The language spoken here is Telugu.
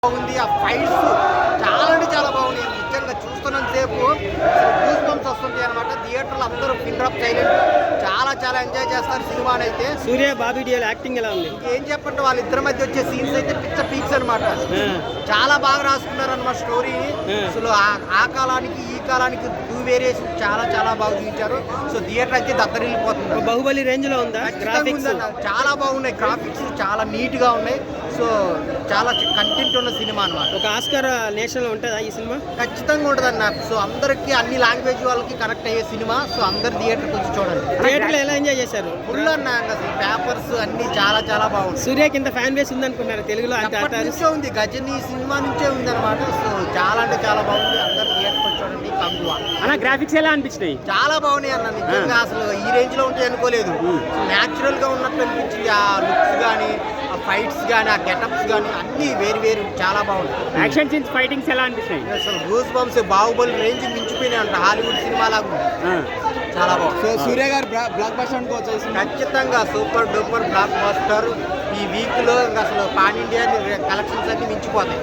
బాగుంది. ఆ ఫైట్స్ చాలా అంటే చాలా బాగున్నాయి. నిజంగా చూస్తున్నంతసేపు గూస్ బంప్స్ వస్తుంటాయి అనమాట. థియేటర్లో అందరూ పిన్ డ్రాప్ సైలెంట్, చాలా చాలా ఎంజాయ్ చేస్తారు సినిమాని అయితే. సూర్య బాబీ డియోల్ యాక్టింగ్ ఎలా ఉంది? ఇంకేం చెప్పండి, వాళ్ళిద్దరి మధ్య వచ్చే సీన్స్ అయితే పిచ్చ పీక్స్ అనమాట. చాలా బాగా రాసుకున్నారు అనమాట స్టోరీని. అసలు ఆ కాలానికి ఈ కాలానికి టూ వేరియేషన్ చాలా చాలా బాగా చూపించారు. సో థియేటర్ అయితే దత్తరిల్లిపోతుంది. బాహుబలి రేంజ్ లో ఉందా? గ్రాఫిక్స్ చాలా బాగున్నాయి, గ్రాఫిక్స్ చాలా నీట్ గా ఉన్నాయి. సో చాలా కంటెంట్ ఉన్న సినిమా అనమాట. ఒక ఆస్కార్ నేషనల్ ఉంటుందా ఈ సినిమా? ఖచ్చితంగా ఉంటుంది అన్న. సో అందరికి అన్ని లాంగ్వేజ్ వాళ్ళకి కనెక్ట్ అయ్యే సినిమా. సో అందరు థియేటర్కి వచ్చి చూడండి. థియేటర్ లో ఎలా ఎంజాయ్ చేశారు? ఫుల్ అన్న, అసలు పేపర్స్ అన్ని చాలా చాలా బాగుంది. సూర్యకి ఇంత ఫ్యాన్ బేస్ ఉంది అనుకున్నారు తెలుగులో? నుంచే ఉంది, గజని సినిమా నుంచే ఉంది అనమాట. సో చాలా అంటే చాలా బాగుంది. అందరు థియేటర్కి వచ్చి చూడండి. కంగువా అన్న గ్రాఫిక్స్ ఎలా అనిపించినాయి? చాలా బాగున్నాయి అన్న. నిజంగా అసలు ఈ రేంజ్ లో ఉంటాయి అనుకోలేదు. న్యాచురల్ గా ఉన్నట్టు అనిపించింది. ఆ లుక్స్ కానీ, ఆ ఫైట్స్ కానీ, ఆ గెటప్స్ కానీ అన్ని వేరు వేరు చాలా బాగుంటాయి. యాక్షన్ సీన్స్, ఫైటింగ్స్ ఎలా అనిపించినాయి? అసలు గూస్ బంప్స్ బాహుబలి రేంజ్ మించిపోయినాయి అంట. హాలీవుడ్ సినిమా లాగా చాలా బాగుంది. సో సూర్య గారు బ్లాక్ బస్టర్ అనుకోవచ్చు. ఖచ్చితంగా సూపర్ డూపర్ బ్లాక్ బస్టర్. ఈ వీక్ లో అసలు పాన్ ఇండియా కలెక్షన్స్ అన్ని మించిపోతాయి.